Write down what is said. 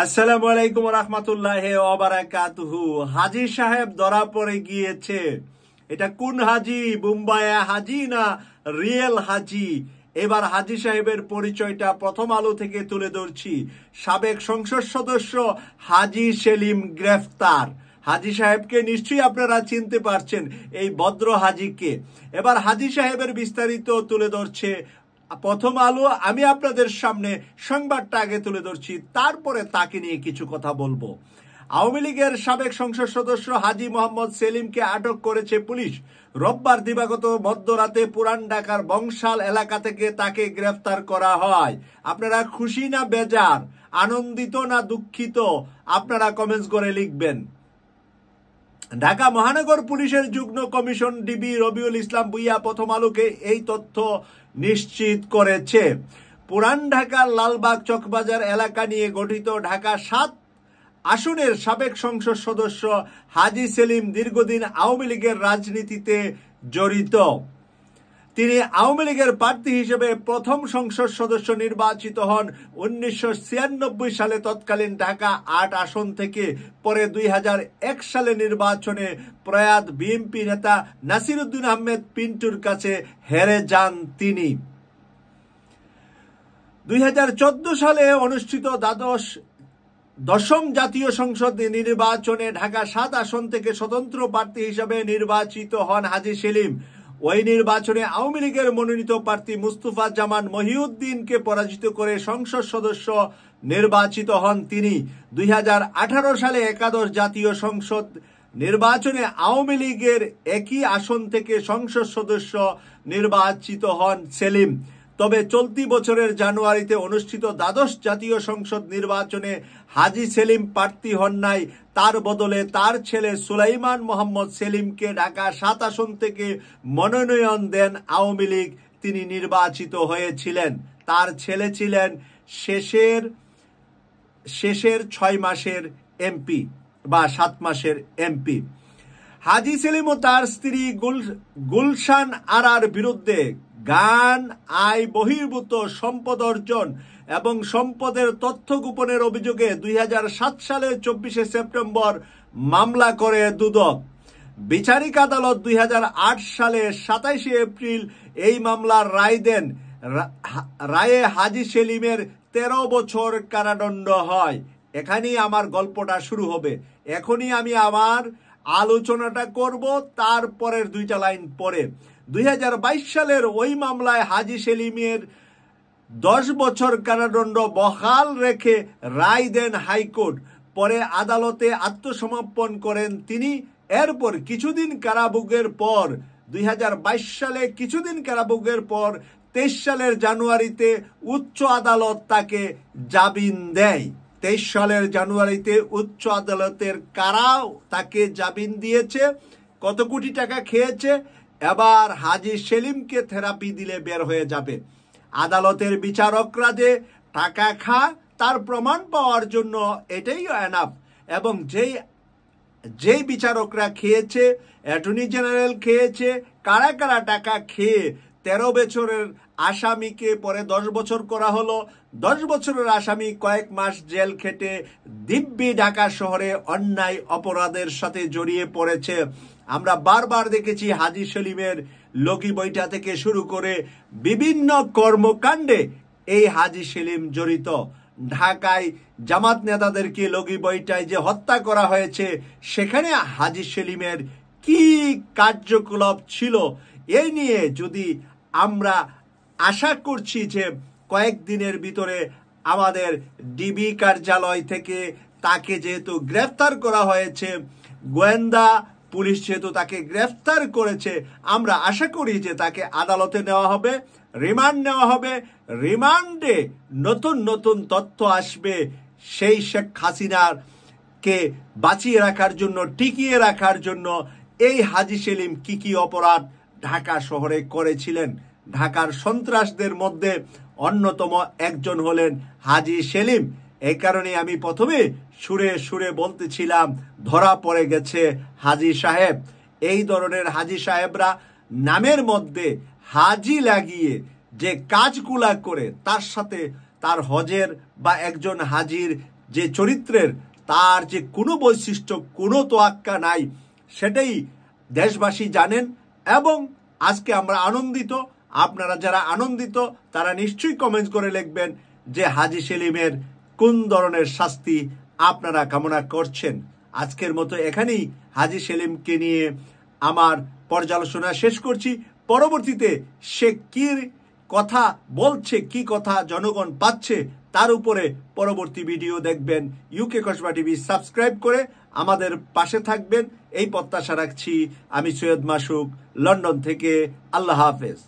আসসালামু আলাইকুম রাহমাতুল্লাহি ওয়া বারাকাতুহু। হাজী সাহেব ধরা পড়ে গিয়েছে। এটা কোন হাজী? মুম্বাইয়া হাজী না রিয়েল হাজী? এবার হাজী সাহেবের পরিচয়টা প্রথম আলো থেকে তুলে ধরছি। সাবেক সংসদ সদস্য হাজী সেলিম গ্রেফতার। হাজী সাহেবকে নিশ্চয়ই আপনারা চিনতে পারছেন, এই ভদ্র হাজীকে। এবার হাজী সাহেবের বিস্তারিত তুলে ধরছে প্রথম আলো। আমি আপনাদের সামনে সংবাদটা আগে তুলে ধরছি, তারপরে তাকে নিয়ে কিছু কথা বলবো। আওয়ামী লীগের সাবেক সংসদ সদস্য হাজী মোহাম্মদ সেলিমকে আটক করেছে পুলিশ। রোববার দিবাগত মধ্যরাতে পুরান ঢাকার বংশাল এলাকা থেকে তাকে গ্রেফতার করা হয়। আপনারা খুশি না বেজার, আনন্দিত না দুঃখিত, আপনারা কমেন্টস করে লিখবেন। ঢাকা মহানগর পুলিশের যুগ্ম কমিশন ডিবি রবিউল ইসলাম ভূঁইয়া প্রথম আলোকে এই তথ্য নিশ্চিত করেছে। পুরান ঢাকার লালবাগ চকবাজার এলাকা নিয়ে গঠিত ঢাকা ৭ আসনের সাবেক সংসদ সদস্য হাজী সেলিম দীর্ঘদিন আওয়ামী লীগের রাজনীতিতে জড়িত। তিনি আওয়ামী লীগের প্রার্থী হিসেবে প্রথম সংসদ সদস্য নির্বাচিত হন ১৯৯৬ সালে তৎকালীন ঢাকা ৮ আসন থেকে। পরে ২০০১ সালে নির্বাচনে প্রয়াত বিএনপি নেতা নাসিরউদ্দিন আহমেদ পিন্টুর কাছে হেরে যান তিনি। ২০১৪ সালে অনুষ্ঠিত দশম জাতীয় সংসদ নির্বাচনে ঢাকা ৭ আসন থেকে স্বতন্ত্র প্রার্থী হিসেবে নির্বাচিত হন হাজী সেলিম। ওই নির্বাচনে আওয়ামী লীগের মনোনীত প্রার্থী মুস্তফা জামান মহিউদ্দিনকে পরাজিত করে সংসদ সদস্য নির্বাচিত হন তিনি। ২০১৮ সালে একাদশ জাতীয় সংসদ নির্বাচনে আওয়ামী লীগের একই আসন থেকে সংসদ সদস্য নির্বাচিত হন সেলিম। তবে চলতি বছরের জানুয়ারিতে অনুষ্ঠিত দ্বাদশ জাতীয় সংসদ নির্বাচনে হাজী সেলিম প্রার্থী হন নাই। তার বদলে তার ছেলে সুলাইমান মোহাম্মদ সেলিমকে ঢাকা ৭ আসন থেকে মনোনয়ন দেন আওয়ামী লীগ। তিনি নির্বাচিত হয়েছিলেন। তার ছেলে ছিলেন শেষের ৬ মাসের এমপি বা ৭ মাসের এমপি। হাজী সেলিম ও তার স্ত্রী গুলশান আরার বিরুদ্ধে গান, আয় বহির্ভূত সম্পদ অর্জন এবং সম্পদের তথ্য গোপনের অভিযোগে ২০০৭ সালের ২৪শে সেপ্টেম্বর মামলা করে দুদক। বিচারিক আদালত ২০০৮ সালের ২৭শে এপ্রিল এই মামলার রায় দেন। রায়ে হাজী সেলিমের ১৩ বছর কারাদণ্ড হয়। এখানেই আমার গল্পটা শুরু হবে। এখনই আমি আমার আলোচনাটা করব, তারপরের ২টা লাইন পরে। ২০২২ সালের ওই মামলায় হাজী সেলিমের ১০ বছর কারাদণ্ড বহাল রেখে রায় দেন হাইকোর্ট। পরে আদালতে আত্মসমর্পণ করেন তিনি। এরপর কিছুদিন কারাভোগের পর ২০২২ সালে কিছুদিন কারাভোগের পর ২৩ সালের জানুয়ারিতে উচ্চ আদালত তাকে জামিন দেয়। ২৩ সালের জানুয়ারিতে উচ্চ আদালতের কারাও তাকে জামিন দিয়েছে। কত কোটি টাকা খেয়েছে? এবার হাজী সেলিমকে থেরাপি দিলে বের হয়ে যাবে। আদালতের বিচারকরা যে টাকা খায় তার প্রমাণ পাওয়ার জন্য এটাই এনাফ। এবং যেই বিচারকরা খেয়েছে, অ্যাটর্নি জেনারেল খেয়েছে, কারা কারা টাকা খেয়ে ১৩ বছরের আসামিকে পরে ১০ বছর করা হলো। ১০ বছরের আসামি কয়েক মাস জেল খেটে দিব্যি ঢাকা শহরে অন্যায় অপরাধের সাথে জড়িয়ে পড়েছে। আমরা বারবার দেখেছি হাজী সেলিমের লগি বইটা থেকে শুরু করে বিভিন্ন কর্মকাণ্ডে এই হাজী সেলিম জড়িত। ঢাকায় জামাত নেতাদেরকে লগি বইটায় যে হত্যা করা হয়েছে, সেখানে হাজী সেলিমের কি কার্যকলাপ ছিল, এই নিয়ে যদি আমরা আশা করছি যে কয়েকদিনের ভিতরে আমাদের ডিবি কার্যালয় থেকে তাকে যেহেতু গ্রেফতার করা হয়েছে, গোয়েন্দা পুলিশ যেহেতু তাকে গ্রেফতার করেছে, আমরা আশা করি যে তাকে আদালতে নেওয়া হবে, রিমান্ড নেওয়া হবে। রিমান্ডে নতুন নতুন তথ্য আসবে সেই শেখ হাসিনাকে বাঁচিয়ে রাখার জন্য, টিকিয়ে রাখার জন্য এই হাজী সেলিম কি কি অপরাধ ঢাকা শহরে করেছিলেন। ঢাকার সন্ত্রাসদের মধ্যে অন্যতম একজন হলেন হাজী সেলিম। এই কারণে আমি প্রথমে সুরে সুরে বলতেছিলাম ধরা পড়ে গেছে হাজী সাহেব। এই ধরনের হাজী সাহেবরা নামের মধ্যে হাজী লাগিয়ে যে কাজগুলা করে, তার সাথে তার হজের বা একজন হাজির যে চরিত্রের, তার যে কোনো বৈশিষ্ট্য, কোনো তোয়াক্কা নাই, সেটাই দেশবাসী জানেন। এবং আজকে আমরা আনন্দিত। আপনারা যারা আনন্দিত তারা নিশ্চয়ই কমেন্ট করে লিখবেন যে হাজী সেলিমের কোন ধরনের শাস্তি আপনারা কামনা করছেন। আজকের মতো এখানেই হাজী সেলিমকে নিয়ে আমার পর্যালোচনা শেষ করছি। পরবর্তীতে সে কি কথা বলছে, কি কথা জনগণ পাচ্ছে, তার উপরে পরবর্তী ভিডিও দেখবেন। ইউকে কসবা টিভি সাবস্ক্রাইব করে আমাদের পাশে থাকবেন, এই প্রত্যাশা রাখছি। আমি সৈয়দ মাসুক, লন্ডন থেকে। আল্লাহ হাফেজ।